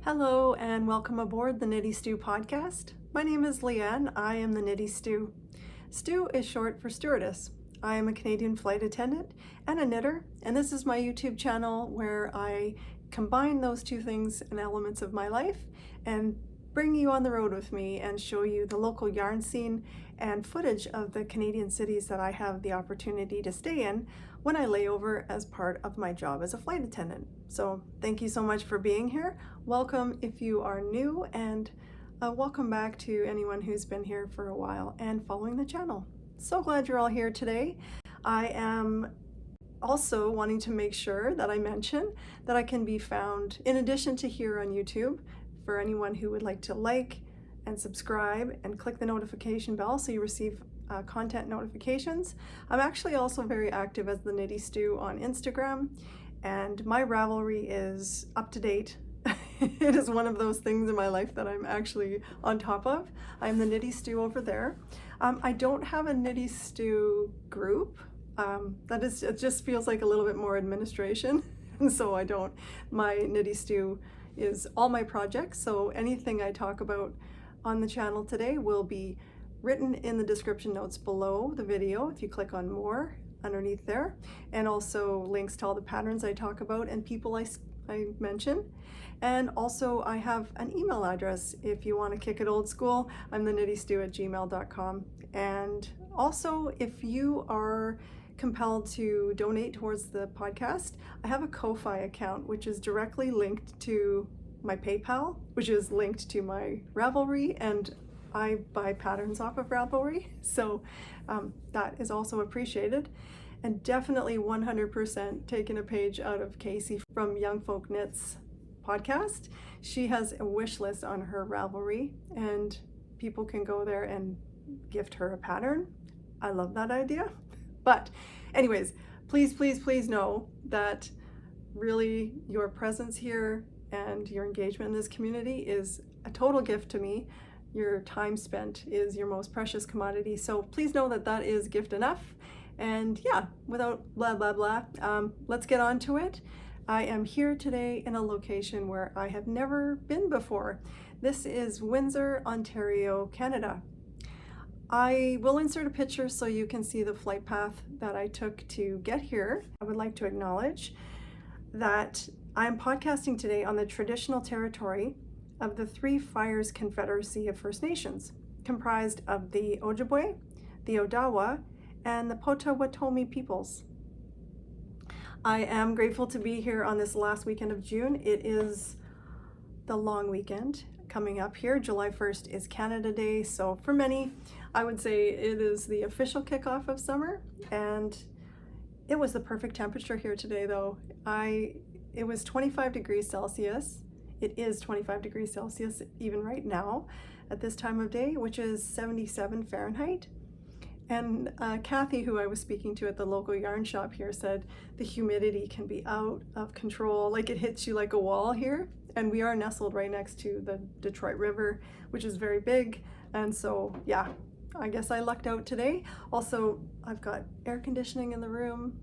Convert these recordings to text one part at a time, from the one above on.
Hello and welcome aboard the Knitty Stew podcast. My name is Leanne. I am the Knitty Stew. Stew is short for stewardess. I am a Canadian flight attendant and a knitter, and this is my YouTube channel where I combine those two things and elements of my life and bring you on the road with me and show you the local yarn scene and footage of the Canadian cities that I have the opportunity to stay in when I lay over as part of my job as a flight attendant. So thank you so much for being here. Welcome if you are new, and welcome back to anyone who's been here for a while and following the channel. So glad you're all here today. I am also wanting to make sure that I mention that I can be found, in addition to here on YouTube, for anyone who would like to like and subscribe and click the notification bell so you receive content notifications. I'm actually also very active as the Knitty Stew on Instagram, and my Ravelry is up to date. It is one of those things in my life that I'm actually on top of. I'm the Knitty Stew over there. I don't have a Knitty Stew group. It just feels like a little bit more administration, and so I don't. My Knitty Stew is all my projects, so anything I talk about on the channel today will be written in the description notes below the video if you click on more underneath there, and also links to all the patterns I talk about and people I mention. And also I have an email address if you want to kick it old school. I'm the knittystew@gmail.com. And also, if you are compelled to donate towards the podcast, I have a Ko-Fi account which is directly linked to my PayPal, which is linked to my Ravelry, and I buy patterns off of Ravelry, so that is also appreciated. And definitely 100% taking a page out of Casey from Young Folk Knits podcast. She has a wish list on her Ravelry, and people can go there and gift her a pattern. I love that idea. But anyways, please know that really your presence here and your engagement in this community is a total gift to me. Your time spent is your most precious commodity. So please know that that is gift enough. And yeah, without blah, blah, blah, let's get on to it. I am here today in a location where I have never been before. This is Windsor, Ontario, Canada. I will insert a picture so you can see the flight path that I took to get here. I would like to acknowledge that I'm podcasting today on the traditional territory of the Three Fires Confederacy of First Nations, comprised of the Ojibwe, the Odawa, and the Potawatomi peoples. I am grateful to be here on this last weekend of June. It is the long weekend coming up here. July 1st is Canada Day, so for many, I would say it is the official kickoff of summer, and it was the perfect temperature here today though. It was 25 degrees Celsius. It is 25 degrees Celsius even right now at this time of day, which is 77 Fahrenheit. And Kathy, who I was speaking to at the local yarn shop here, said the humidity can be out of control, like it hits you like a wall here. And we are nestled right next to the Detroit River, which is very big. And so, yeah, I guess I lucked out today. Also, I've got air conditioning in the room.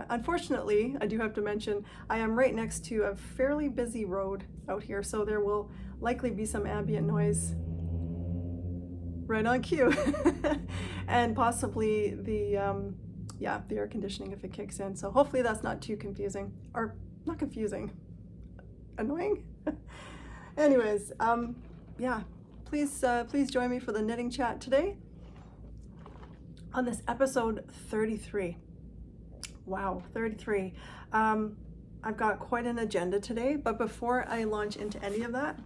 Unfortunately, I do have to mention, I am right next to a fairly busy road out here, so there will likely be some ambient noise right on cue. And possibly the air conditioning if it kicks in. So hopefully that's not too confusing, or not confusing, annoying. Anyways, please join me for the knitting chat today on this episode 33. Wow, 33. I've got quite an agenda today, but before I launch into any of that,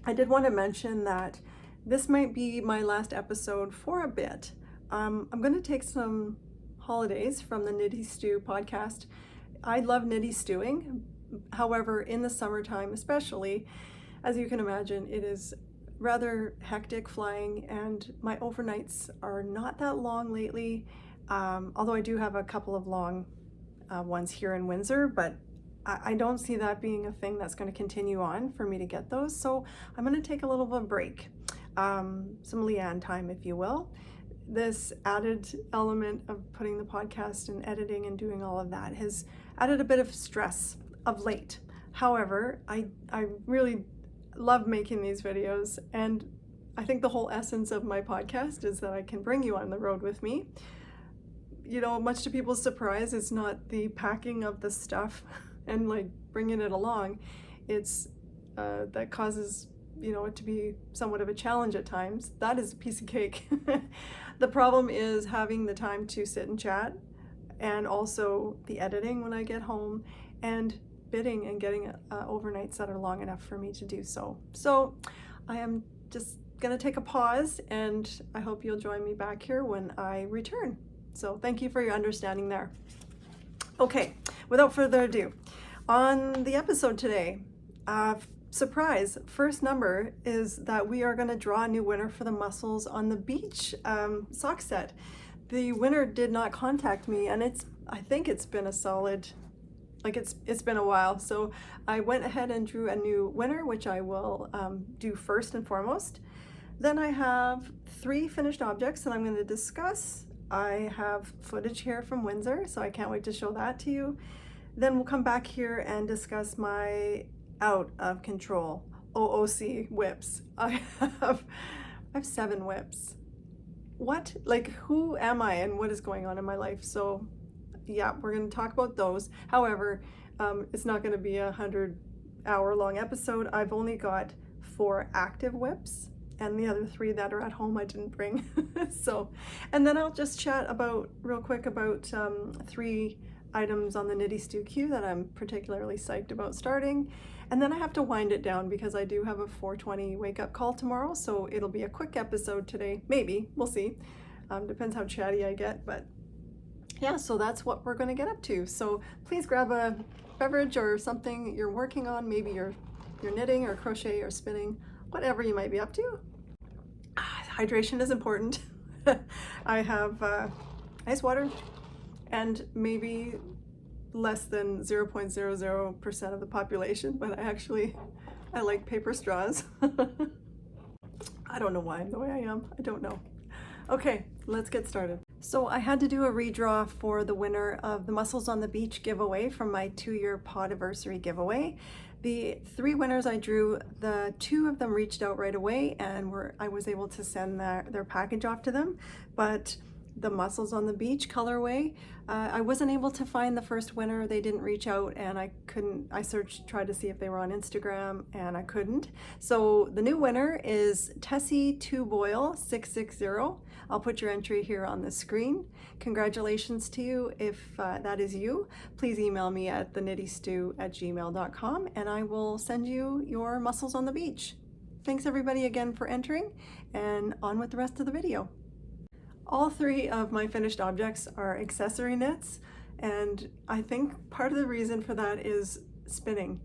I did want to mention that this might be my last episode for a bit. I'm going to take some holidays from the Knitty Stew podcast. I love Knitty Stewing. However, in the summertime especially, as you can imagine, it is rather hectic flying, and my overnights are not that long lately. Although I do have a couple of long ones here in Windsor, but I don't see that being a thing that's going to continue on for me to get those. So I'm going to take a little bit of a break, some Leanne time, if you will. This added element of putting the podcast and editing and doing all of that has added a bit of stress of late. However, I really love making these videos, and I think the whole essence of my podcast is that I can bring you on the road with me. You know, much to people's surprise, it's not the packing of the stuff and like bringing it along. It's that causes, you know, it to be somewhat of a challenge at times. That is a piece of cake. The problem is having the time to sit and chat, and also the editing when I get home, and bidding and getting overnights that are long enough for me to do so. So I am just gonna take a pause, and I hope you'll join me back here when I return. So thank you for your understanding there. Okay, without further ado, on the episode today, surprise, first number is that we are going to draw a new winner for the Mussels on the Beach sock set. The winner did not contact me, and I think it's been a solid, like it's been a while. So I went ahead and drew a new winner, which I will do first and foremost. Then I have 3 finished objects that I'm going to discuss. I have footage here from Windsor, so I can't wait to show that to you. Then we'll come back here and discuss my out of control OOC whips. I have 7 whips. What? Like, who am I and what is going on in my life? So yeah, we're going to talk about those. However, it's not going to be a 100-hour-long episode. I've only got 4 active whips, and the other 3 that are at home I didn't bring. So, and then I'll just chat real quick about 3 items on the Knitty Stew queue that I'm particularly psyched about starting. And then I have to wind it down because I do have a 4:20 wake up call tomorrow, so it'll be a quick episode today. Maybe, we'll see. Depends how chatty I get, but yeah, so that's what we're gonna get up to. So please grab a beverage or something you're working on. Maybe you're knitting or crochet or spinning, whatever you might be up to. Hydration is important. I have ice water and maybe less than 0.00% of the population, but I like paper straws. I don't know why I'm the way I am. I don't know. Okay, let's get started. So I had to do a redraw for the winner of the Mussels on the Beach giveaway from my 2-year podiversary giveaway. The 3 winners I drew, the 2 of them reached out right away, and I was able to send their package off to them. But the Mussels on the Beach colorway, I wasn't able to find the first winner. They didn't reach out, and I tried to see if they were on Instagram, and I couldn't. So the new winner is Tessie2Boyle660. I'll put your entry here on the screen. Congratulations to you. If that is you, please email me at theknittystew@gmail.com, and I will send you your Mussels on the Beach. Thanks everybody again for entering, and on with the rest of the video. All 3 of my finished objects are accessory knits, and I think part of the reason for that is spinning.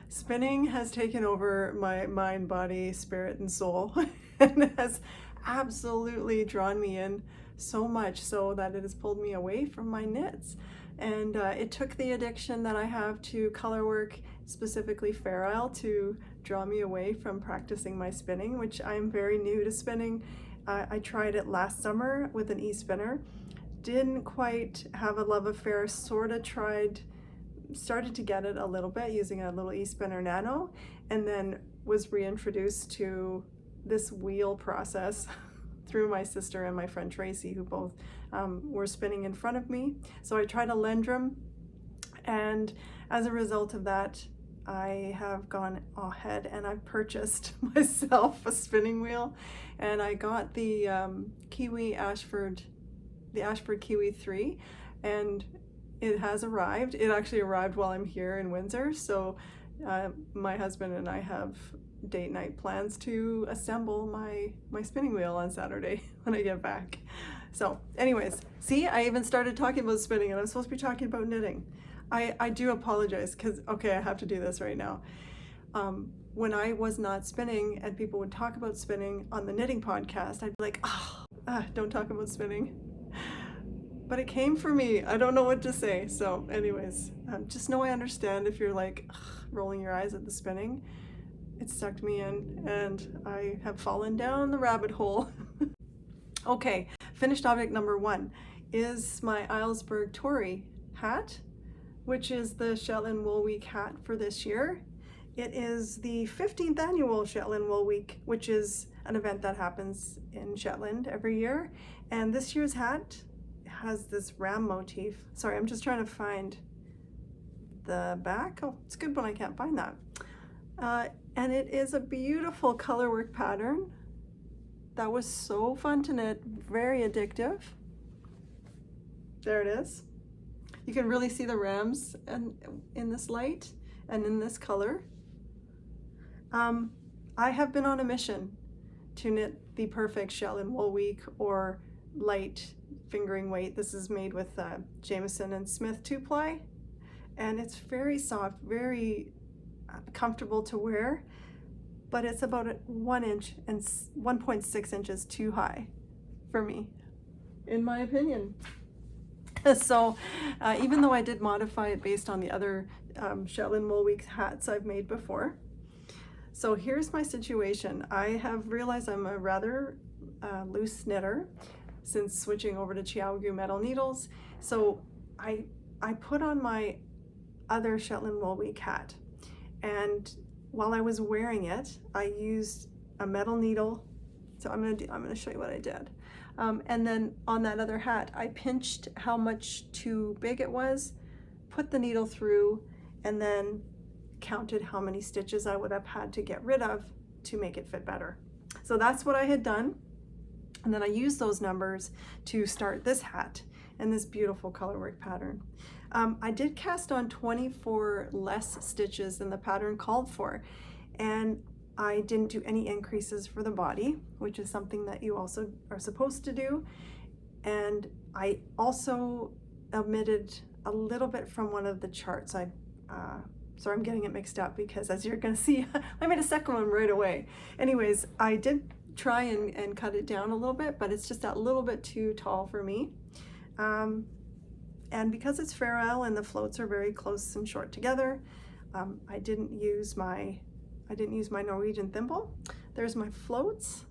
Spinning has taken over my mind, body, spirit, and soul, and has absolutely drawn me in so much so that it has pulled me away from my knits. And it took the addiction that I have to color work, specifically Fair Isle, to draw me away from practicing my spinning, which I'm very new to spinning. I tried it last summer with an e-spinner. Didn't quite have a love affair, started to get it a little bit using a little e-spinner nano, and then was reintroduced to this wheel process through my sister and my friend Tracy, who both were spinning in front of me. So I tried a Lendrum, and as a result of that, I have gone ahead and I've purchased myself a spinning wheel, and I got the Ashford Kiwi 3, and it has arrived. It actually arrived while I'm here in Windsor, so my husband and I have date night plans to assemble my spinning wheel on Saturday when I get back. So anyways, see, I even started talking about spinning, and I'm supposed to be talking about knitting. I do apologize, because, okay, I have to do this right now. When I was not spinning and people would talk about spinning on the knitting podcast, I'd be like, don't talk about spinning. But it came for me. I don't know what to say. So anyways, just know I understand if you're like rolling your eyes at the spinning. It sucked me in, and I have fallen down the rabbit hole. Okay, finished object number 1 is my Islesburg Tory hat, which is the Shetland Wool Week hat for this year. It is the 15th annual Shetland Wool Week, which is an event that happens in Shetland every year. And this year's hat has this ram motif. Sorry, I'm just trying to find the back. Oh, it's good when I can't find that. And it is a beautiful colorwork pattern that was so fun to knit, very addictive. There it is. You can really see the rams in this light and in this color. I have been on a mission to knit the perfect Shetland Wool Week or light fingering weight. This is made with Jamieson and Smith 2-ply, and it's very soft, very comfortable to wear, but it's about 1 inch and 1.6 inches too high for me, in my opinion. So even though I did modify it based on the other Shetland Wool Week hats I've made before. So here's my situation. I have realized I'm a rather loose knitter since switching over to Chiaogu metal needles. So I put on my other Shetland Wool Week hat, and while I was wearing it, I used a metal needle. So I'm gonna show you what I did. And then on that other hat, I pinched how much too big it was, put the needle through, and then counted how many stitches I would have had to get rid of to make it fit better. So that's what I had done. And then I used those numbers to start this hat and this beautiful colorwork pattern. I did cast on 24 less stitches than the pattern called for, and I didn't do any increases for the body, which is something that you also are supposed to do. And I also omitted a little bit from one of the charts. Sorry, I'm getting it mixed up because, as you're going to see, I made a second one right away. Anyways, I did try and cut it down a little bit, but it's just that little bit too tall for me. And because it's Farrell and the floats are very close and short together, I didn't use my Norwegian thimble. There's my floats.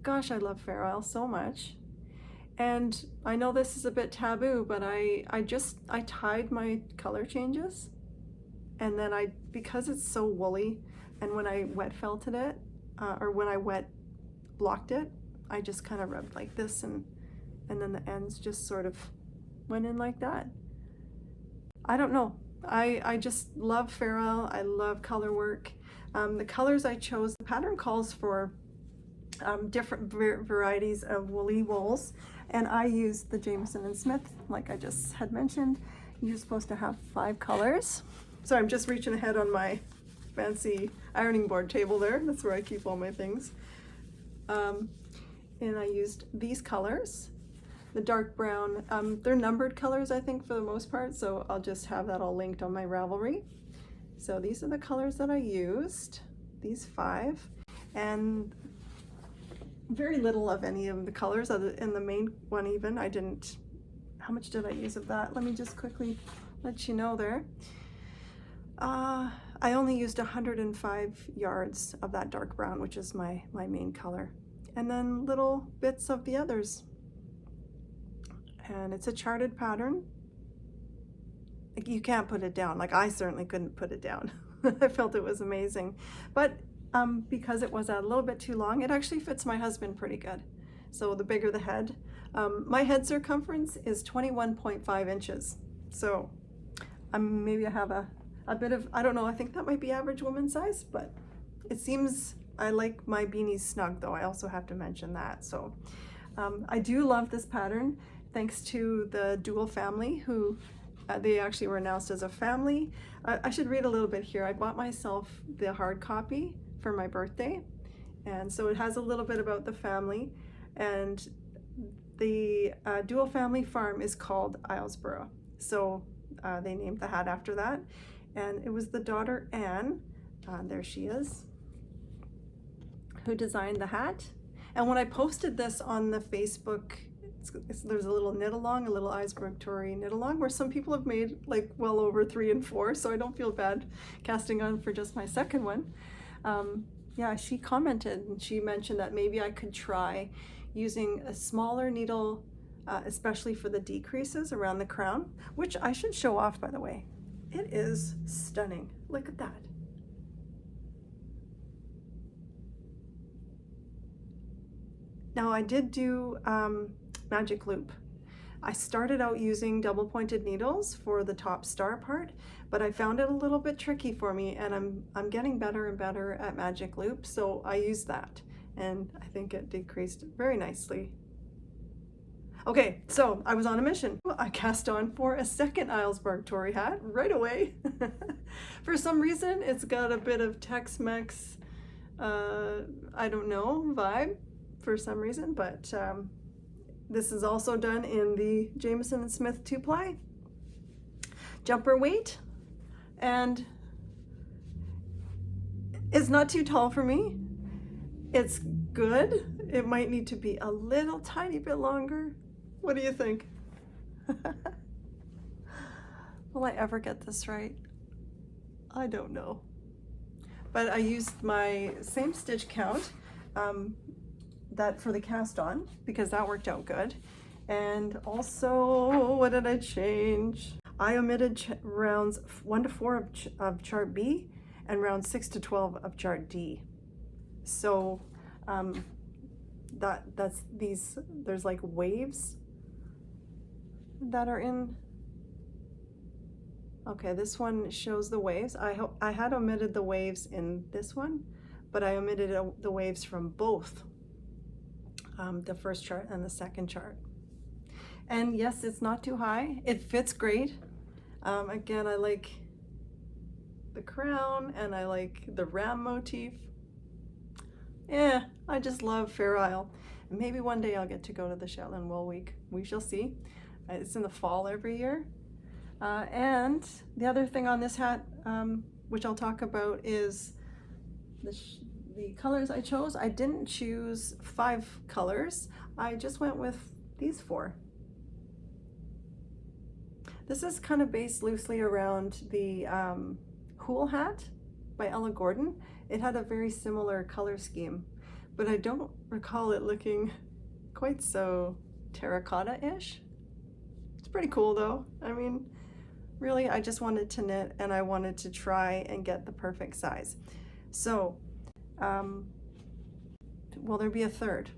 Gosh, I love Farrell so much. And I know this is a bit taboo, but I tied my color changes, and then because it's so woolly, and when I wet felted it, or when I wet blocked it, I just kind of rubbed like this, and then the ends just sort of went in like that. I don't know. I just love Farrell. I love color work. The colors I chose, the pattern calls for different varieties of woolly wools, and I used the Jamieson and Smith, like I just had mentioned. You're supposed to have 5 colors. So I'm just reaching ahead on my fancy ironing board table there. That's where I keep all my things. And I used these colors, the dark brown. They're numbered colors, I think, for the most part, so I'll just have that all linked on my Ravelry. So these are the colors that I used, these 5, and very little of any of the colors other in the main one. Even I didn't, how much did I use of that? Let me just quickly let you know there. I only used 105 yards of that dark brown, which is my main color, and then little bits of the others. And it's a charted pattern. Like, you can't put it down. Like, I certainly couldn't put it down. I felt it was amazing, but because it was a little bit too long, it actually fits my husband pretty good. So the bigger the head, my head circumference is 21.5 inches. So maybe I have a bit of, I don't know, I think that might be average woman size, but it seems I like my beanies snug, though. I also have to mention that. So I do love this pattern, thanks to the Dual family, who they actually were announced as a family. I should read a little bit here. I bought myself the hard copy for my birthday, and so it has a little bit about the family, and the Dual family farm is called Islesborough, so they named the hat after that. And it was the daughter Anne, there she is, who designed the hat. And when I posted this on the Facebook, there's a little knit along, a little Islesborough Tory knit along, where some people have made like well over 3 and 4, so I don't feel bad casting on for just my second one. Yeah, she commented and she mentioned that maybe I could try using a smaller needle, especially for the decreases around the crown, which I should show off, by the way. It is stunning. Look at that. Now I did do magic loop. I started out using double pointed needles for the top star part, but I found it a little bit tricky for me, and I'm getting better and better at magic loop, so I used that, and I think it decreased very nicely. Okay, so I was on a mission. I cast on for a second Islesburg Tory hat right away. For some reason, it's got a bit of Tex-Mex, I don't know, vibe for some reason, but this is also done in the Jameson & Smith 2-ply. Jumper weight, and it's not too tall for me. It's good. It might need to be a little tiny bit longer. What do you think? Will I ever get this right? I don't know. But I used my same stitch count that for the cast on, because that worked out good. And also, what did I change? I omitted rounds 1 to 4 of chart B and rounds 6 to 12 of chart D. So that's these, there's like waves that are in. Okay, this one shows the waves. I had omitted the waves in this one, but I omitted the waves from both the first chart and the second chart. And yes, it's not too high. It fits great. Again, I like the crown and I like the ram motif. Yeah, I just love Fair Isle. Maybe one day I'll get to go to the Shetland Wool Week. We shall see. It's in the fall every year. And the other thing on this hat, which I'll talk about, is the colors I chose. I didn't choose 5 colors. I just went with these 4. This is kind of based loosely around the Hool hat by Ella Gordon. It had a very similar color scheme, but I don't recall it looking quite so terracotta-ish. It's pretty cool though. I mean, really, I just wanted to knit and I wanted to try and get the perfect size. So, will there be a third?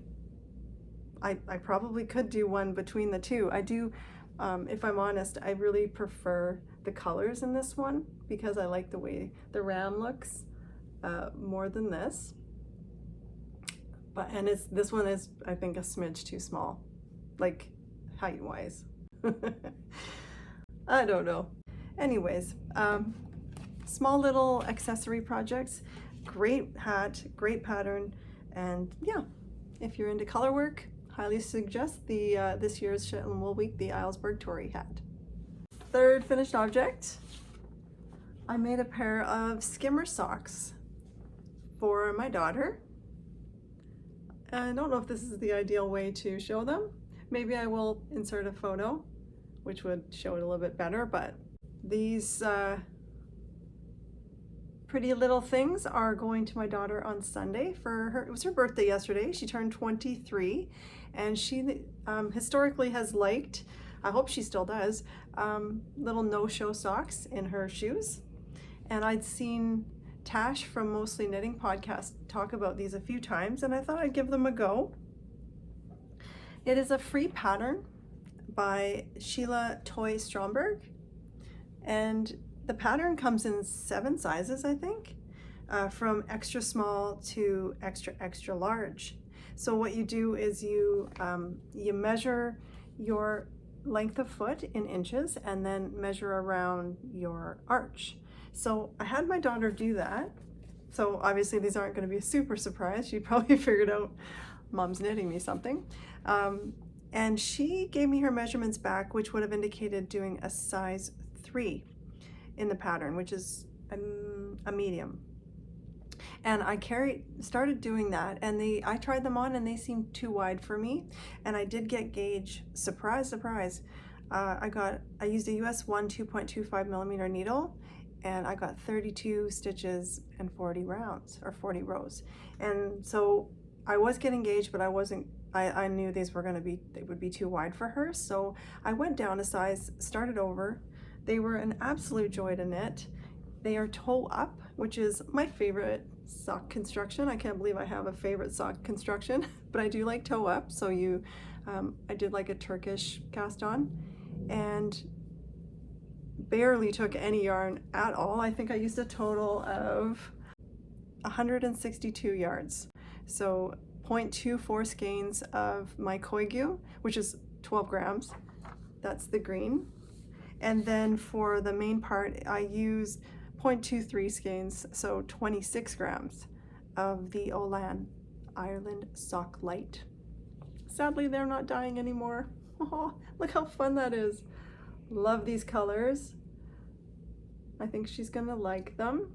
I probably could do one between the two. I do, if I'm honest, I really prefer the colors in this one because I like the way the ram looks more than this. And this one is, I think, a smidge too small, like height-wise. I don't know. Anyways, small little accessory projects, great hat, great pattern, and yeah, if you're into color work, highly suggest the this year's Shetland Wool Week, the Islesburg Tory hat. Third finished object, I made a pair of skimmer socks for my daughter. I don't know if this is the ideal way to show them. Maybe I will insert a photo, which would show it a little bit better, but these pretty little things are going to my daughter on Sunday for her. It was her birthday yesterday. She turned 23, and she historically has liked, I hope she still does, little no-show socks in her shoes. And I'd seen Tash from Mostly Knitting podcast talk about these a few times, and I thought I'd give them a go. It is a free pattern by Sheila Toy Stromberg, and the pattern comes in 7 sizes, I think, from extra small to extra extra large. So what you do is you measure your length of foot in inches and then measure around your arch. So I had my daughter do that. So obviously these aren't going to be a super surprise. She probably figured out Mom's knitting me something. And she gave me her measurements back, which would have indicated doing a size 3 in the pattern, which is a medium. And I started doing that, and I tried them on and they seemed too wide for me. And I did get gauge, surprise, surprise. I used a US 1 2.25 millimeter needle, and I got 32 stitches and 40 rounds, or 40 rows. And so I was getting gauge, but I knew these they would be too wide for her. So I went down a size, started over. They were an absolute joy to knit. They are toe up, which is my favorite sock construction. I can't believe I have a favorite sock construction, but I do like toe up. So I did like a Turkish cast on, and barely took any yarn at all. I think I used a total of 162 yards. So 0.24 skeins of my koigyu, which is 12 grams. That's the green. And then for the main part, I used 0.23 skeins, so 26 grams of the Olan Ireland Sock Light. Sadly, they're not dyeing anymore. Oh, look how fun that is. Love these colors. I think she's gonna like them.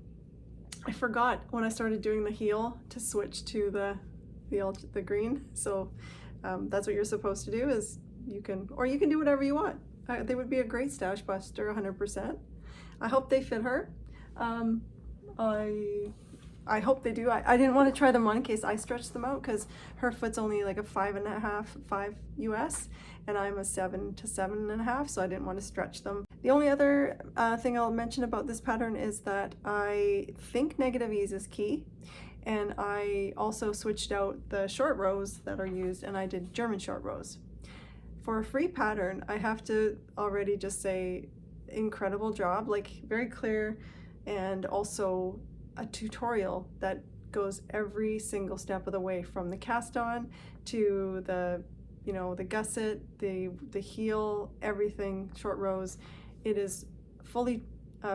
I forgot when I started doing the heel to switch to the green. So that's what you're supposed to do, is you can do whatever you want. They would be a great stash buster, 100%. I hope they fit her. I hope they do. I didn't want to try them on in case I stretched them out, because her foot's only like a 5 US, and I'm a 7 to 7.5, so I didn't want to stretch them. The only other thing I'll mention about this pattern is that I think negative ease is key, and I also switched out the short rows that are used, and I did German short rows. For a free pattern, I have to already just say incredible job, like very clear, and also a tutorial that goes every single step of the way, from the cast on to the gusset, the heel, everything, short rows. It is fully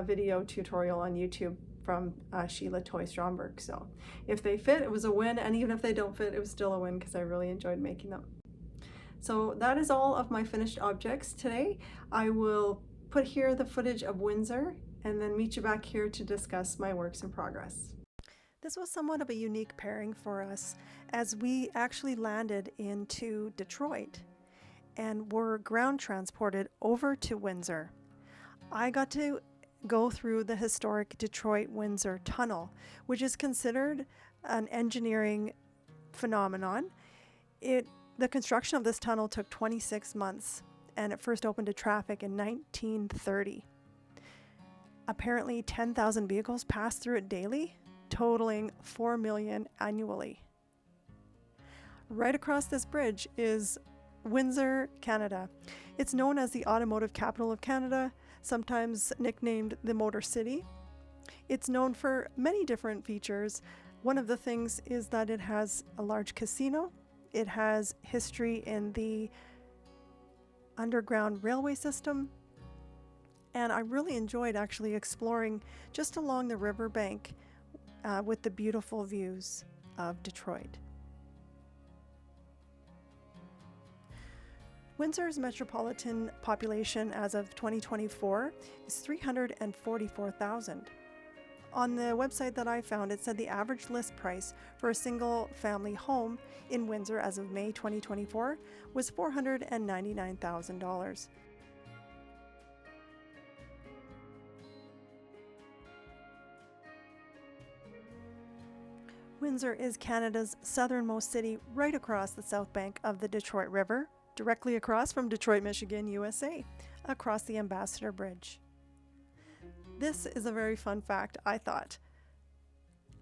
video tutorial on YouTube from Sheila Toy Stromberg. So if they fit, it was a win, and even if they don't fit, it was still a win, because I really enjoyed making them. So that is all of my finished objects today. I will put here the footage of Windsor, and then meet you back here to discuss my works in progress. This was somewhat of a unique pairing for us, as we actually landed into Detroit and were ground transported over to Windsor. I got to go through the historic Detroit-Windsor Tunnel, which is considered an engineering phenomenon. The construction of this tunnel took 26 months, and it first opened to traffic in 1930. Apparently 10,000 vehicles pass through it daily, totaling 4 million annually. Right across this bridge is Windsor, Canada. It's known as the automotive capital of Canada, sometimes nicknamed the Motor City. It's known for many different features. One of the things is that it has a large casino. It has history in the Underground Railway system. And I really enjoyed actually exploring just along the riverbank with the beautiful views of Detroit. Windsor's metropolitan population as of 2024 is 344,000. On the website that I found, it said the average list price for a single family home in Windsor as of May 2024 was $499,000. Windsor is Canada's southernmost city, right across the south bank of the Detroit River, directly across from Detroit, Michigan, USA, across the Ambassador Bridge. This is a very fun fact, I thought.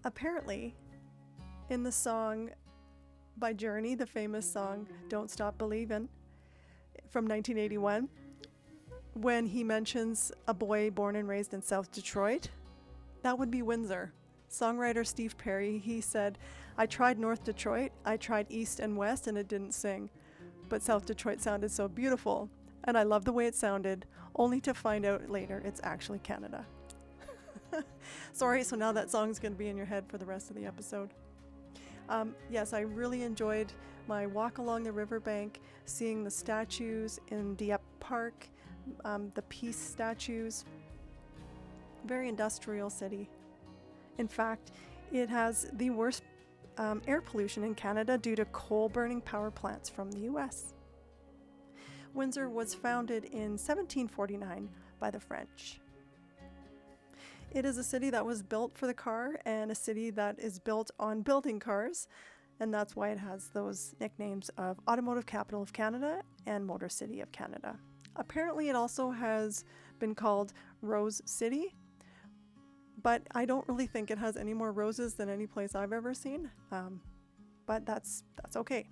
Apparently, in the song by Journey, the famous song Don't Stop Believin', from 1981, when he mentions a boy born and raised in South Detroit, that would be Windsor. Songwriter Steve Perry, he said, "I tried North Detroit, I tried East and West, and it didn't sing. But South Detroit sounded so beautiful, and I love the way it sounded, only to find out later it's actually Canada." Sorry, so now that song's going to be in your head for the rest of the episode. Yes, I really enjoyed my walk along the riverbank, seeing the statues in Dieppe Park, the peace statues. Very industrial city. In fact, it has the worst air pollution in Canada due to coal-burning power plants from the US. Windsor was founded in 1749 by the French. It is a city that was built for the car and a city that is built on building cars, and that's why it has those nicknames of Automotive Capital of Canada and Motor City of Canada. Apparently it also has been called Rose City, but I don't really think it has any more roses than any place I've ever seen. But that's okay.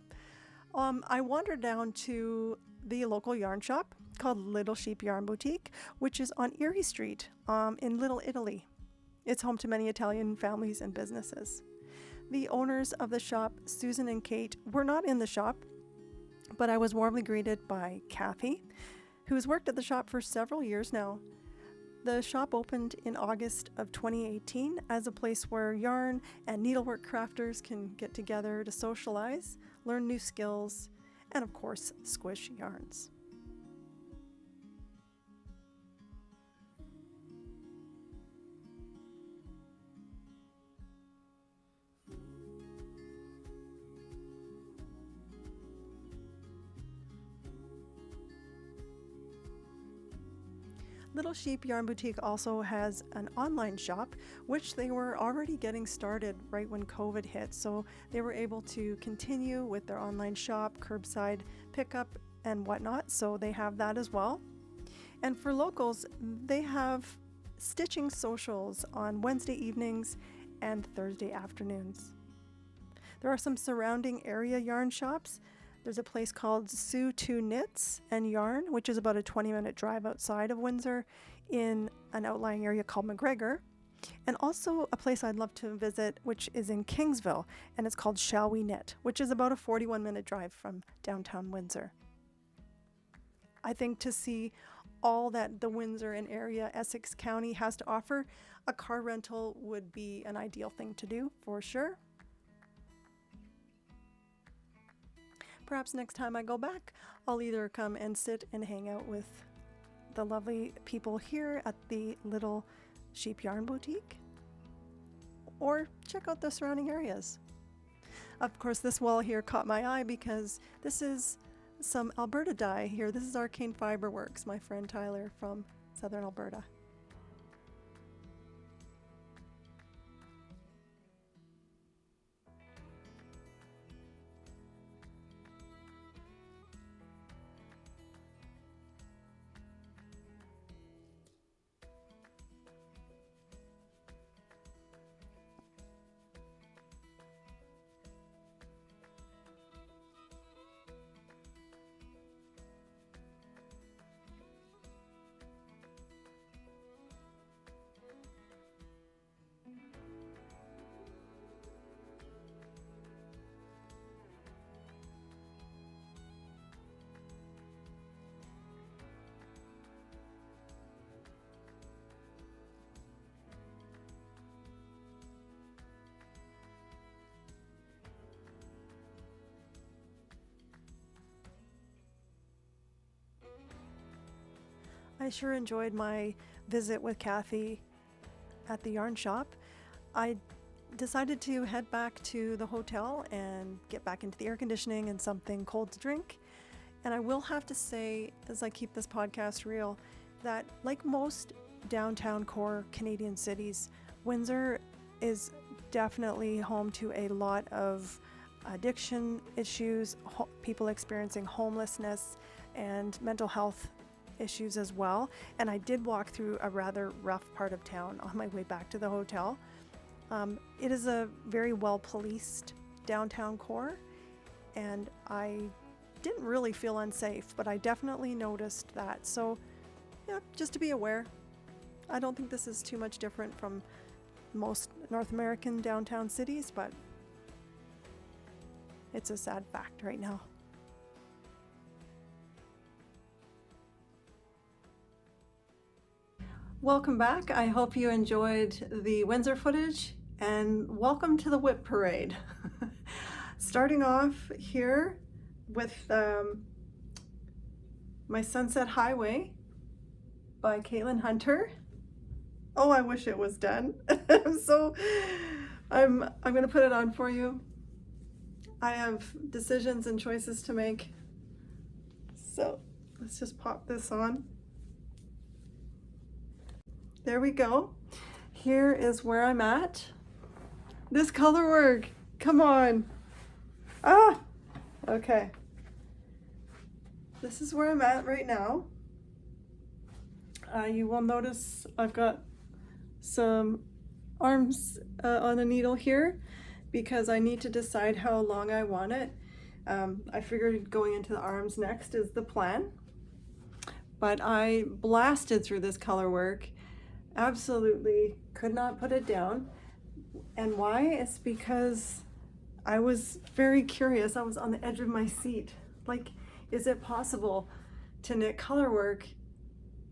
I wandered down to the local yarn shop called Little Sheep Yarn Boutique, which is on Erie Street in Little Italy. It's home to many Italian families and businesses. The owners of the shop, Susan and Kate, were not in the shop, but I was warmly greeted by Kathy, who has worked at the shop for several years now. The shop opened in August of 2018 as a place where yarn and needlework crafters can get together to socialize, learn new skills, and of course, squish yarns. Little Sheep Yarn Boutique also has an online shop, which they were already getting started right when COVID hit. So they were able to continue with their online shop, curbside pickup, and whatnot. So they have that as well. And for locals, they have stitching socials on Wednesday evenings and Thursday afternoons. There are some surrounding area yarn shops. There's a place called Sue Two Knits and Yarn, which is about a 20-minute drive outside of Windsor in an outlying area called McGregor. And also a place I'd love to visit, which is in Kingsville, and it's called Shall We Knit, which is about a 41-minute drive from downtown Windsor. I think to see all that the Windsor and area Essex County has to offer, a car rental would be an ideal thing to do for sure. Perhaps next time I go back, I'll either come and sit and hang out with the lovely people here at the Little Sheep Yarn Boutique, or check out the surrounding areas. Of course, this wall here caught my eye because this is some Alberta dye here. This is Arcane Fiber Works, my friend Tyler from Southern Alberta. I sure enjoyed my visit with Kathy at the yarn shop. I decided to head back to the hotel and get back into the air conditioning and something cold to drink. And I will have to say, as I keep this podcast real, that like most downtown core Canadian cities, Windsor is definitely home to a lot of addiction issues, people experiencing homelessness and mental health issues as well. And I did walk through a rather rough part of town on my way back to the hotel. It is a very well policed downtown core, and I didn't really feel unsafe, but I definitely noticed that. So yeah, just to be aware. I don't think this is too much different from most North American downtown cities, but it's a sad fact right now. Welcome back. I hope you enjoyed the Windsor footage, and welcome to the Whip Parade. Starting off here with My Sunset Highway by Caitlin Hunter. Oh, I wish it was done. So I'm going to put it on for you. I have decisions and choices to make. So let's just pop this on. There we go. Here is where I'm at. This color work, come on. Ah, okay. This is where I'm at right now. You will notice I've got some arms on a needle here because I need to decide how long I want it. I figured going into the arms next is the plan, but I blasted through this color work, absolutely could not put it down. And why? It's because I was very curious. I was on the edge of my seat. Like, is it possible to knit color work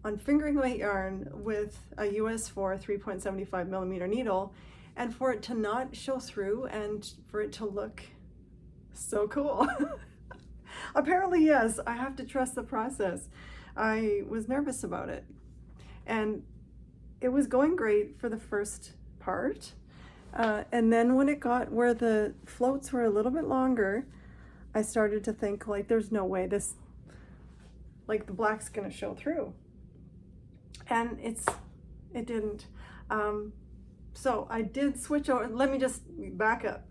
on fingering weight yarn with a US 4 3.75 millimeter needle, and for it to not show through and for it to look so cool? Apparently, yes, I have to trust the process. I was nervous about it, and it was going great for the first part. And then when it got where the floats were a little bit longer, I started to think, like, there's no way this, like, the black's gonna show through. And it didn't. So I did switch over. Let me just back up.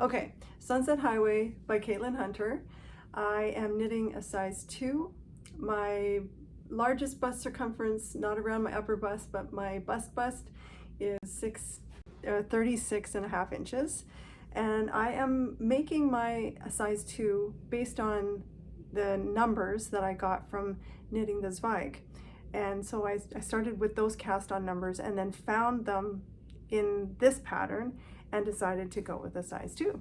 Okay, Sunset Highway by Caitlin Hunter. I am knitting a size 2. My largest bust circumference, not around my upper bust, but my bust is 36.5 inches. And I am making my size 2 based on the numbers that I got from knitting the Zweig. And so I started with those cast on numbers and then found them in this pattern and decided to go with a size 2.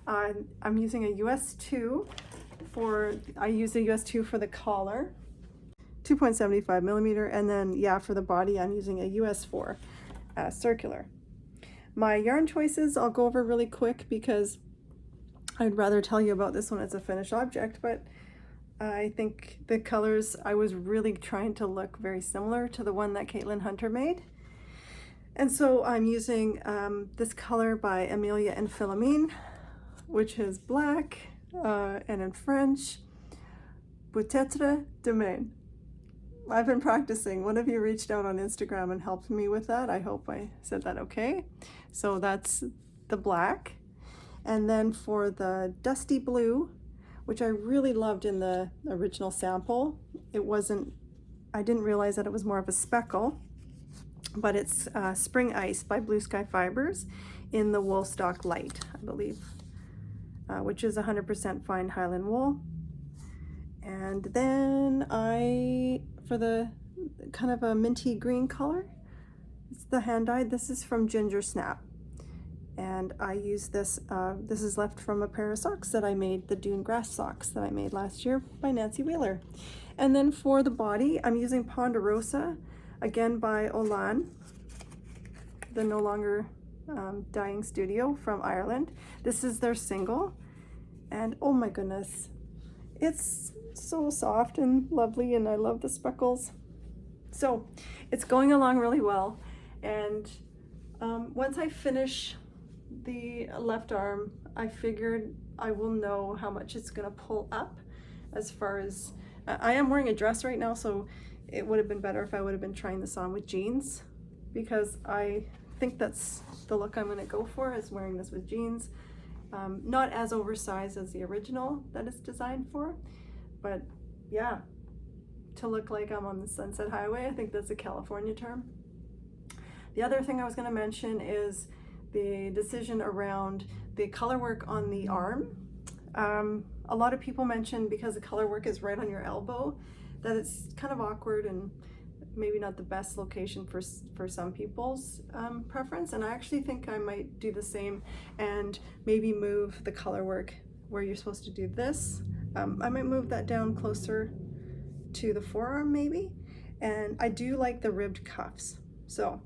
I'm using a US 2 I use a US 2 for the collar, 2.75 millimeter, and then for the body I'm using a US 4 circular. My yarn choices I'll go over really quick because I'd rather tell you about this one as a finished object, but I think the colors, I was really trying to look very similar to the one that Caitlin Hunter made. And so I'm using this color by Amelia and Philomene, which is black, and in French, peut-être demain. I've been practicing. One of you reached out on Instagram and helped me with that. I hope I said that okay. So that's the black. And then for the dusty blue, which I really loved in the original sample, I didn't realize that it was more of a speckle, but it's Spring Ice by Blue Sky Fibers in the Woolstock Light, I believe, which is 100% fine Highland wool. And then for the kind of a minty green color, it's the hand-dyed. This is from Ginger Snap. And I use this, this is left from a pair of socks that I made, the Dune Grass socks that I made last year by Nancy Wheeler. And then for the body, I'm using Ponderosa, again by Olan, the No Longer Dying Studio from Ireland. This is their single, and oh my goodness, it's so soft and lovely, and I love the speckles. So it's going along really well, and once I finish the left arm, I figured I will know how much it's gonna pull up. As far as I am wearing a dress right now, so it would have been better if I would have been trying this on with jeans, because I think that's the look I'm gonna go for, is wearing this with jeans. Not as oversized as the original that it's designed for, but yeah, to look like I'm on the Sunset Highway. I think that's a California term. The other thing I was gonna mention is the decision around the color work on the arm. A lot of people mention, because the color work is right on your elbow, that it's kind of awkward and maybe not the best location for some people's preference. And I actually think I might do the same and maybe move the color work where you're supposed to do this. I might move that down closer to the forearm maybe. And I do like the ribbed cuffs. So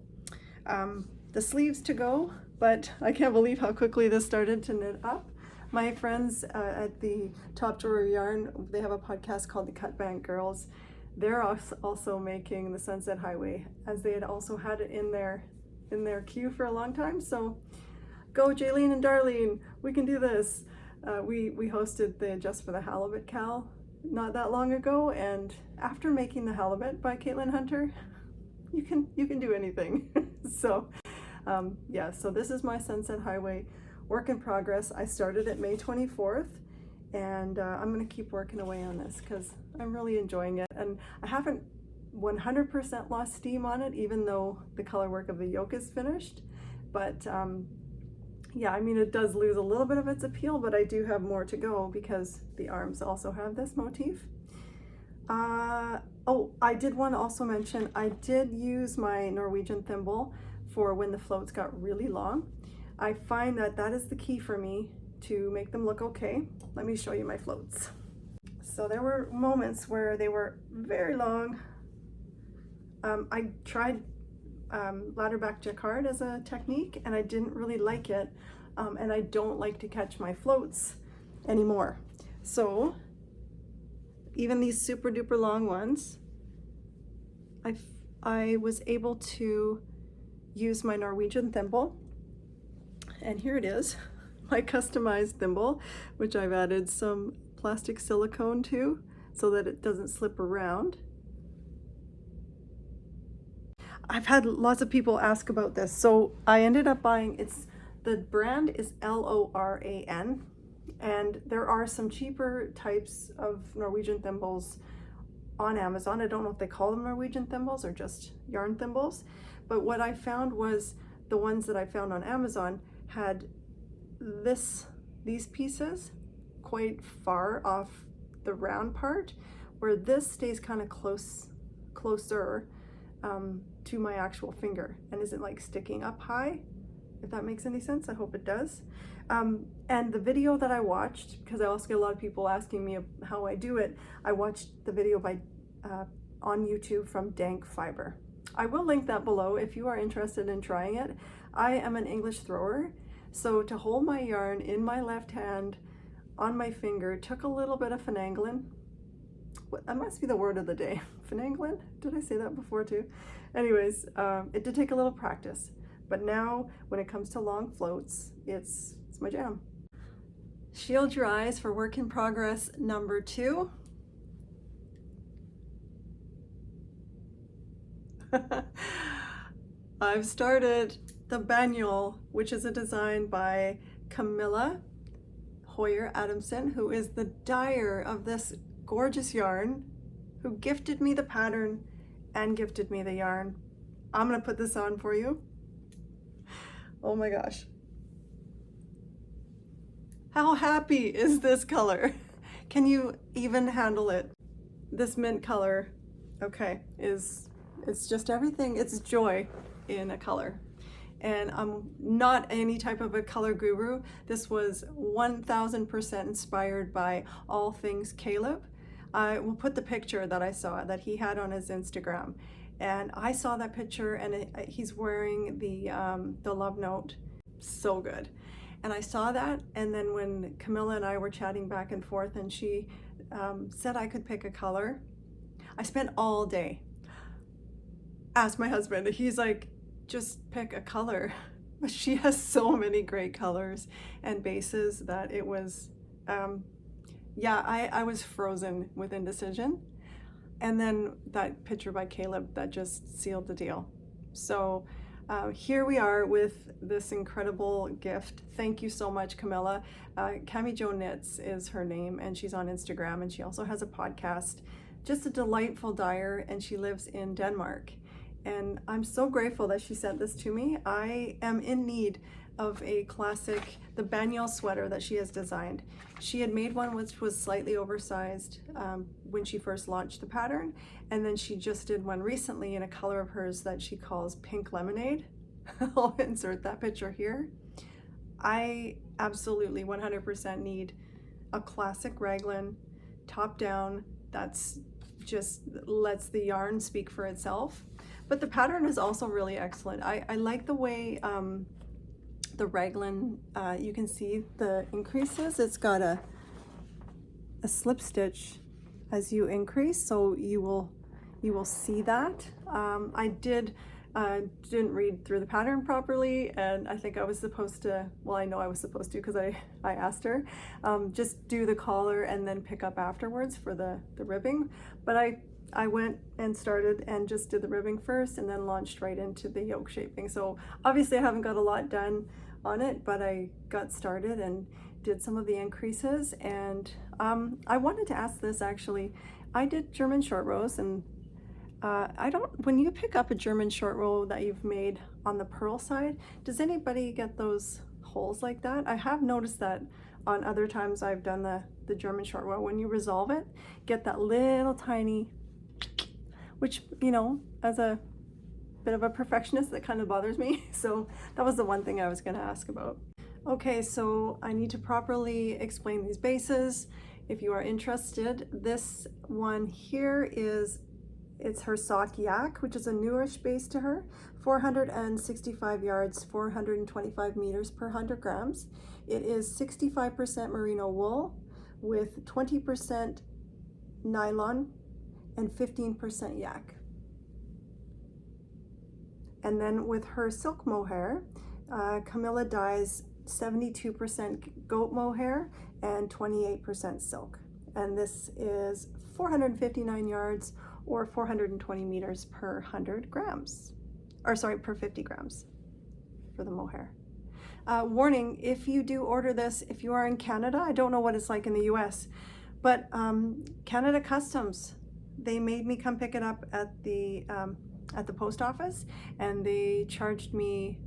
the sleeves to go, but I can't believe how quickly this started to knit up. My friends at the Top Drawer Yarn, they have a podcast called the Cut Bank Girls. They're also making the Sunset Highway, as they had also had it in their queue for a long time. So go Jaylene and Darlene, we can do this. We hosted the Just for the Halibut Cal not that long ago, and after making the halibut by Caitlin Hunter, you can do anything. So yeah, so this is my Sunset Highway work in progress. I started it May 24th, and I'm gonna keep working away on this because I'm really enjoying it. And I haven't 100% lost steam on it, even though the color work of the yoke is finished. But yeah, I mean, it does lose a little bit of its appeal, but I do have more to go because the arms also have this motif. Oh, I did want to also mention, I did use my Norwegian thimble for when the floats got really long. I find that that is the key for me to make them look okay. Let me show you my floats. So there were moments where they were very long. I tried ladderback jacquard as a technique and I didn't really like it, and I don't like to catch my floats anymore. So even these super duper long ones, I was able to use my Norwegian thimble, and here it is, my customized thimble, which I've added some plastic silicone to so that it doesn't slip around. I've had lots of people ask about this, so I ended up buying, the brand is Loran, and there are some cheaper types of Norwegian thimbles on Amazon. I don't know if they call them Norwegian thimbles or just yarn thimbles, but what I found was the ones that I found on Amazon had these pieces quite far off the round part, where this stays kind of closer to my actual finger and isn't like sticking up high, if that makes any sense. I hope it does. And the video that I watched, because I also get a lot of people asking me how I do it, I watched the video on YouTube from Dank Fiber. I will link that below if you are interested in trying it. I am an English thrower, so to hold my yarn in my left hand on my finger took a little bit of finagling. That must be the word of the day. Finagling? Did I say that before too? Anyways, it did take a little practice, but now when it comes to long floats, it's my jam. Shield your eyes for work in progress number 2. I've started the Banyol, which is a design by Camilla Hoyer Adamson, who is the dyer of this gorgeous yarn, who gifted me the pattern and gifted me the yarn. I'm gonna put this on for you. Oh my gosh. How happy is this color? Can you even handle it? This mint color, okay, it's just everything. It's joy in a color. And I'm not any type of a color guru. This was 1000% inspired by all things Caleb. I will put the picture that I saw that he had on his Instagram. And I saw that picture, and he's wearing the love note. So good. And I saw that, and then when Camilla and I were chatting back and forth and she said I could pick a color, I spent all day. Asked my husband, he's like, just pick a color. But she has so many great colors and bases that it was, yeah, I was frozen with indecision. And then that picture by Caleb, that just sealed the deal. So here we are with this incredible gift. Thank you so much, Camilla. Cami Jo Knits is her name, and she's on Instagram, and she also has a podcast. Just a delightful dyer, and she lives in Denmark. And I'm so grateful that she sent this to me. I am in need of a classic, the Banyol sweater that she has designed. She had made one which was slightly oversized when she first launched the pattern, and then she just did one recently in a color of hers that she calls Pink Lemonade. I'll insert that picture here. I absolutely 100% need a classic raglan, top down, that's just lets the yarn speak for itself. But the pattern is also really excellent. I like the way the raglan, you can see the increases. It's got a slip stitch as you increase, so you will see that. I didn't read through the pattern properly, and I think I was supposed to, well, I know I was supposed to because I asked her, just do the collar and then pick up afterwards for the ribbing. But I went and started and just did the ribbing first and then launched right into the yoke shaping. So obviously I haven't got a lot done on it, but I got started and did some of the increases. And I wanted to ask this actually. I did German short rows, and when you pick up a German short row that you've made on the purl side, does anybody get those holes like that? I have noticed that on other times I've done the German short row, when you resolve it, get that little tiny, which, you know, as a bit of a perfectionist, that kind of bothers me. So that was the one thing I was going to ask about. Okay, so I need to properly explain these bases. If you are interested, this one here it's her sock yak, which is a newish base to her, 465 yards, 425 meters per 100 grams. It is 65% merino wool with 20% nylon and 15% yak. And then with her silk mohair, Camilla dyes 72% goat mohair and 28% silk. And this is 459 yards or 420 meters per 100 grams. Or sorry, per 50 grams for the mohair. Warning, if you do order this, if you are in Canada, I don't know what it's like in the US, but Canada Customs, they made me come pick it up at the post office, and they charged me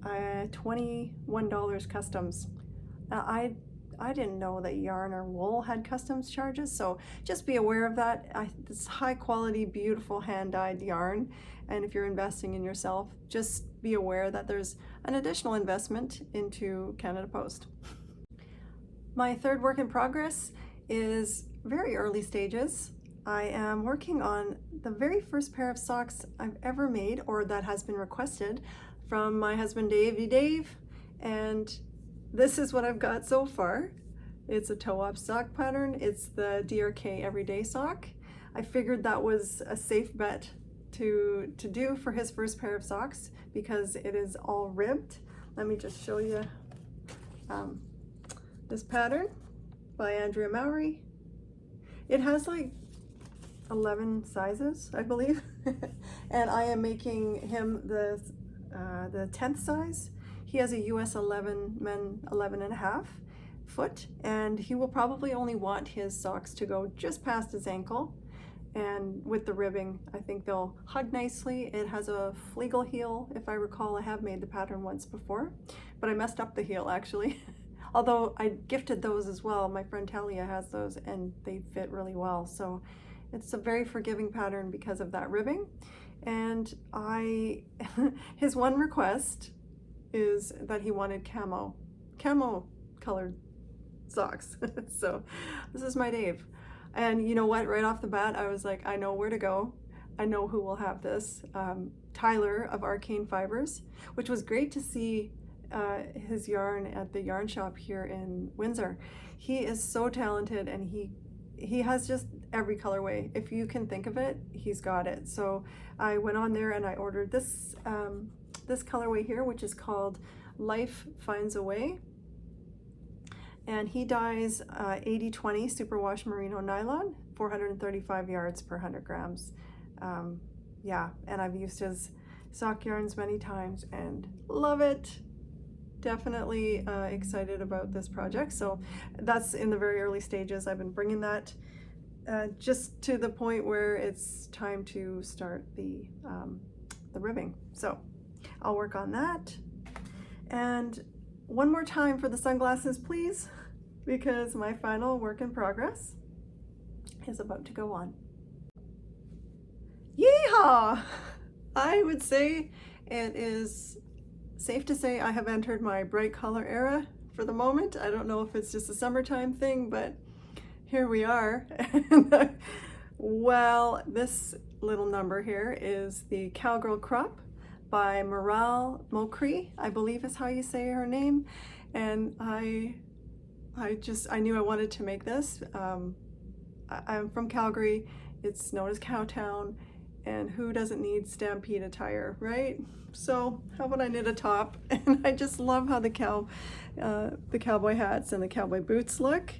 $21 customs. I didn't know that yarn or wool had customs charges, so just be aware of that. It's high quality, beautiful hand-dyed yarn, and if you're investing in yourself, just be aware that there's an additional investment into Canada Post. My third work in progress is very early stages. I am working on the very first pair of socks I've ever made, or that has been requested from my husband Dave, and this is what I've got so far. It's a toe-up sock pattern. It's the DRK Everyday sock. I figured that was a safe bet to do for his first pair of socks because it is all ribbed. Let me just show you this pattern by Andrea Mowry. It has like 11 sizes, I believe, and I am making him the 10th size. He has a US 11, men 11 and a half foot, and he will probably only want his socks to go just past his ankle. And with the ribbing, I think they'll hug nicely. It has a Flegel heel, if I recall. I have made the pattern once before, but I messed up the heel actually. Although I gifted those as well. My friend Talia has those and they fit really well. So it's a very forgiving pattern because of that ribbing. And his one request is that he wanted camo colored socks. So this is my Dave. And you know what, right off the bat, I was like, I know where to go. I know who will have this. Tyler of Arcane Fibers, which was great to see his yarn at the yarn shop here in Windsor. He is so talented, and he has just every colorway. If you can think of it, he's got it. So I went on there and I ordered this this colorway here, which is called Life Finds a Way. And he dyes 80-20 superwash merino nylon, 435 yards per 100 grams. Yeah, and I've used his sock yarns many times and love it. Definitely excited about this project. So that's in the very early stages. I've been bringing that just to the point where it's time to start the ribbing. So I'll work on that. And one more time for the sunglasses, please, because my final work in progress is about to go on. Yeehaw! I would say it is safe to say I have entered my bright color era for the moment. I don't know if it's just a summertime thing, but here we are. Well, this little number here is the Cowgirl Crop by Morale Mokri, I believe is how you say her name. And I knew I wanted to make this. I'm from Calgary. It's known as Cowtown, and who doesn't need stampede attire, right? So how about I knit a top? And I just love how the cowboy hats and the cowboy boots look.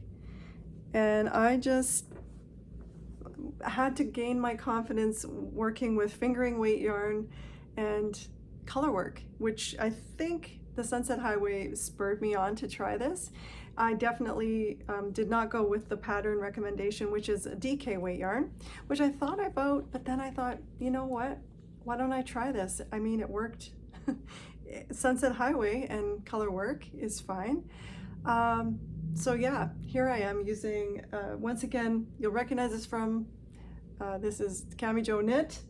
And I just had to gain my confidence working with fingering weight yarn and color work, which I think the Sunset Highway spurred me on to try this. I definitely did not go with the pattern recommendation, which is a DK weight yarn, which I thought about, but then I thought, you know what? Why don't I try this? I mean, it worked. Sunset Highway and color work is fine. So yeah, here I am using, once again, you'll recognize this from, this is Cami Jo Knit.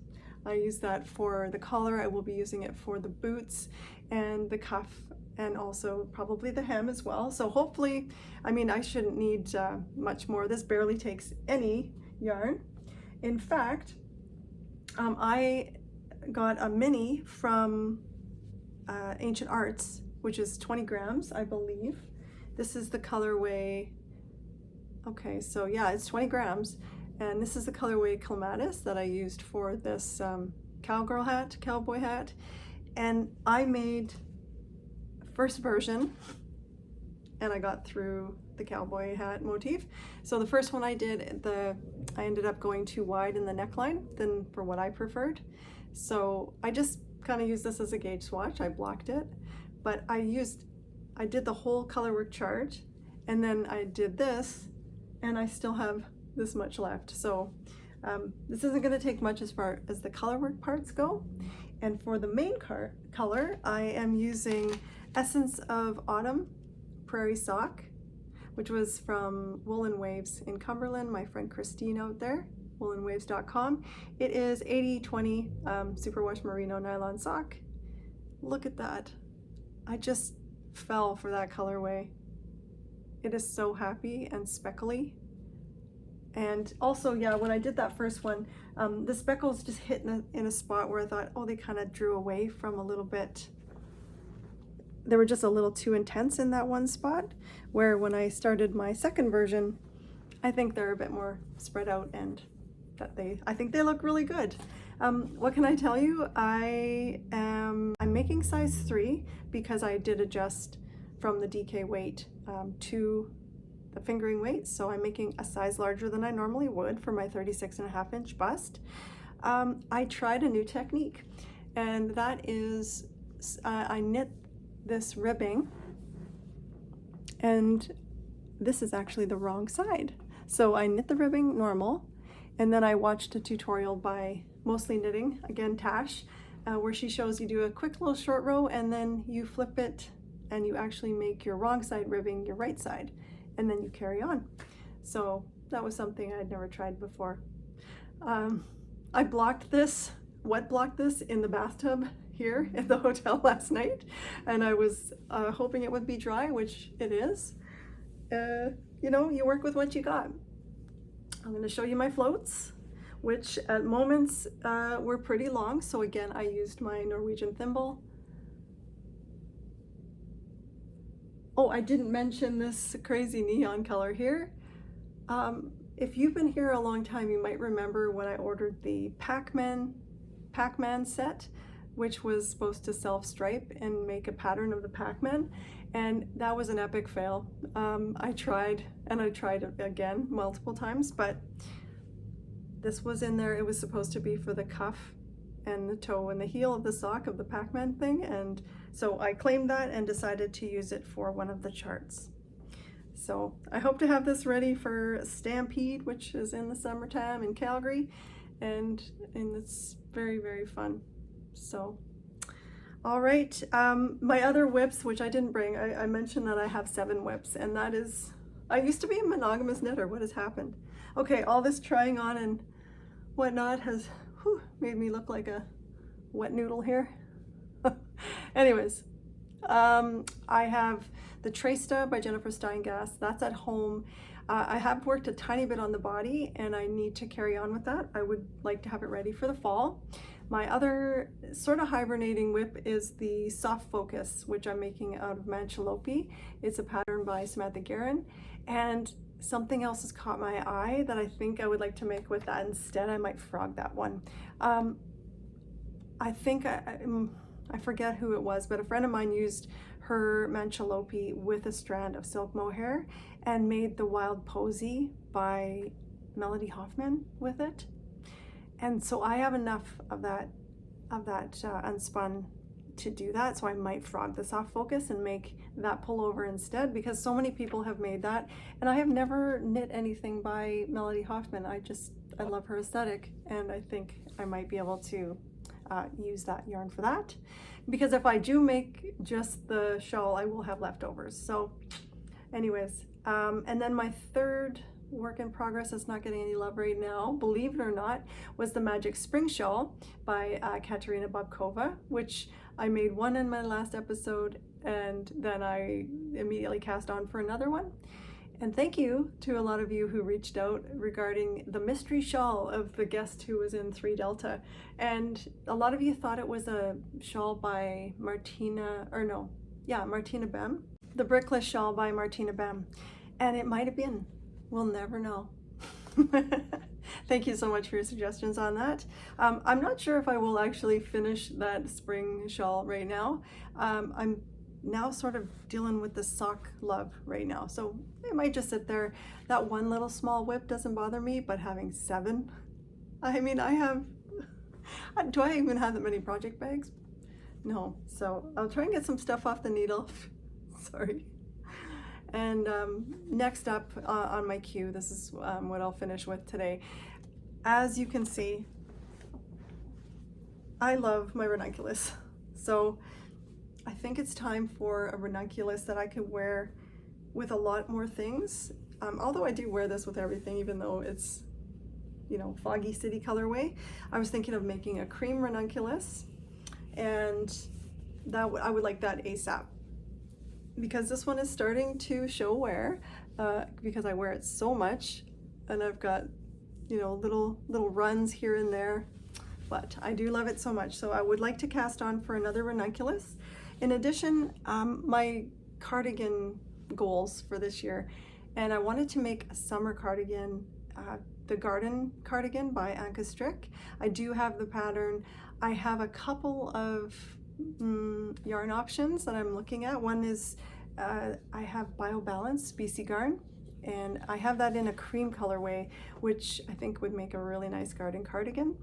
I use that for the collar. I will be using it for the boots and the cuff, and also probably the hem as well. So hopefully, I mean, I shouldn't need much more. This barely takes any yarn. In fact, I got a mini from Ancient Arts, which is 20 grams, I believe. This is the colorway. Okay, so yeah, it's 20 grams. And this is the colorway Clematis that I used for this cowboy hat. And I made first version, and I got through the cowboy hat motif. So the first one I did, I ended up going too wide in the neckline than for what I preferred. So I just kind of used this as a gauge swatch. I blocked it, but I did the whole color work chart, and then I did this, and I still have this much left. So this isn't going to take much as far as the color work parts go. And for the main color, I am using Essence of Autumn Prairie Sock, which was from Woolen Waves in Cumberland, my friend Christine out there, woolenwaves.com. It is 80/20 superwash merino nylon sock. Look at that. I just fell for that colorway. It is so happy and speckly. And also, yeah, when I did that first one, the speckles just hit in a spot where I thought, oh, they kind of drew away from a little bit. They were just a little too intense in that one spot, where when I started my second version, I think they're a bit more spread out, and I think they look really good. What can I tell you? I'm making size 3 because I did adjust from the DK weight to the fingering weight, so I'm making a size larger than I normally would for my 36.5 inch bust. I tried a new technique, and that is I knit this ribbing, and this is actually the wrong side. So I knit the ribbing normal, and then I watched a tutorial by Mostly Knitting, again Tash, where she shows you do a quick little short row, and then you flip it and you actually make your wrong side ribbing your right side, and then you carry on. So that was something I'd never tried before. I blocked this, wet blocked this in the bathtub here at the hotel last night, and I was hoping it would be dry, which it is. You know, you work with what you got. I'm going to show you my floats, which at moments were pretty long. So again, I used my Norwegian thimble. Oh, I didn't mention this crazy neon color here. If you've been here a long time, you might remember when I ordered the Pac-Man set, which was supposed to self-stripe and make a pattern of the Pac-Man, and that was an epic fail. I tried, and I tried it again multiple times, but this was in there. It was supposed to be for the cuff and the toe and the heel of the sock of the Pac-Man thing, and so I claimed that and decided to use it for one of the charts. So I hope to have this ready for Stampede, which is in the summertime in Calgary, and it's very, very fun. So, all right, my other whips, which I didn't bring, I mentioned that I have 7 whips, and that is, I used to be a monogamous knitter. What has happened? Okay, all this trying on and whatnot has made me look like a wet noodle here. Anyways, I have the Tresta by Jennifer Steingass. That's at home. I have worked a tiny bit on the body, and I need to carry on with that. I would like to have it ready for the fall. My other sort of hibernating whip is the Soft Focus, which I'm making out of Manchalope. It's a pattern by Samantha Guerin, and something else has caught my eye that I think I would like to make with that instead. I might frog that one. I think I forget who it was, but a friend of mine used her Manchalope with a strand of silk mohair and made the Wild Posy by Melody Hoffman with it. And so I have enough of that unspun to do that, so I might frog the soft focus and make that pullover instead, because so many people have made that, and I have never knit anything by Melody Hoffman. I love her aesthetic, and I think I might be able to use that yarn for that, because if I do make just the shawl, I will have leftovers. So anyways, and then my third work in progress that's not getting any love right now, believe it or not, was the Magic Spring Shawl by Katerina Bobkova, which I made one in my last episode, and then I immediately cast on for another one. And thank you to a lot of you who reached out regarding the mystery shawl of the guest who was in 3 Delta. And a lot of you thought it was a shawl by Martina Bem, the Brickless shawl by Martina Bem. And it might have been. We'll never know. Thank you so much for your suggestions on that. I'm not sure if I will actually finish that spring shawl right now. I'm now sort of dealing with the sock love right now, so it might just sit there. That one little small whip doesn't bother me, but having 7, I mean, do I even have that many project bags? No, so I'll try and get some stuff off the needle. Sorry. And next up on my queue, this is what I'll finish with today. As you can see, I love my ranunculus. So I think it's time for a ranunculus that I could wear with a lot more things. Although I do wear this with everything, even though it's, Foggy City colorway. I was thinking of making a cream ranunculus, and I would like that ASAP. Because this one is starting to show wear, because I wear it so much, and I've got, little runs here and there, but I do love it so much. So I would like to cast on for another ranunculus. In addition, my cardigan goals for this year, and I wanted to make a summer cardigan, the Garden Cardigan by Anka Strick. I do have the pattern. I have a couple of yarn options that I'm looking at. One is I have BioBalance BC Garn, and I have that in a cream colorway, which I think would make a really nice garden cardigan.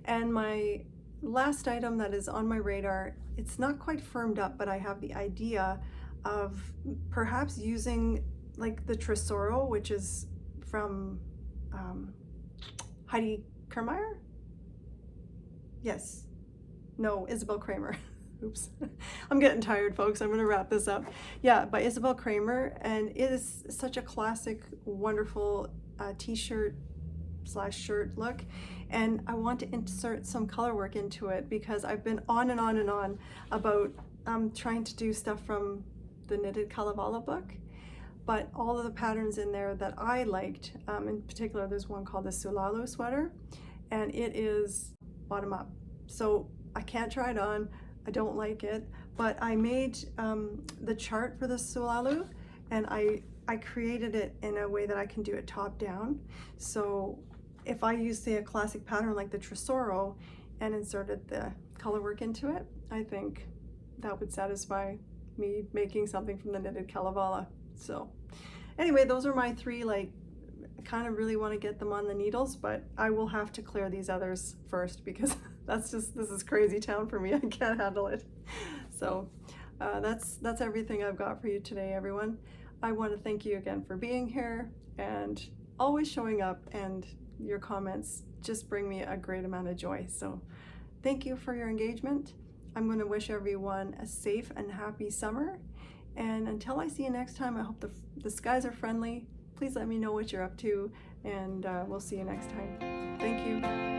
And my last item that is on my radar, it's not quite firmed up, but I have the idea of perhaps using like the Tesoro, which is from Heidi Kermeyer? Yes. No, Isabel Kramer. Oops. I'm getting tired, folks. I'm going to wrap this up. Yeah, by Isabel Kramer, and it is such a classic, wonderful t-shirt / shirt look, and I want to insert some color work into it because I've been on and on and on about trying to do stuff from the Knitted Kalevala book, but all of the patterns in there that I liked, in particular there's one called the Sulalu sweater, and it is bottom up. So I can't try it on, I don't like it, but I made the chart for the Sulalu, and I created it in a way that I can do it top down. So if I use, say, a classic pattern like the Tesoro and inserted the color work into it, I think that would satisfy me making something from the Knitted Kalevala. So anyway, those are my 3, I kind of really want to get them on the needles, but I will have to clear these others first because this is crazy town for me. I can't handle it. So that's everything I've got for you today, everyone. I want to thank you again for being here and always showing up, and your comments just bring me a great amount of joy. So thank you for your engagement. I'm going to wish everyone a safe and happy summer. And until I see you next time, I hope the skies are friendly. Please let me know what you're up to, and we'll see you next time. Thank you.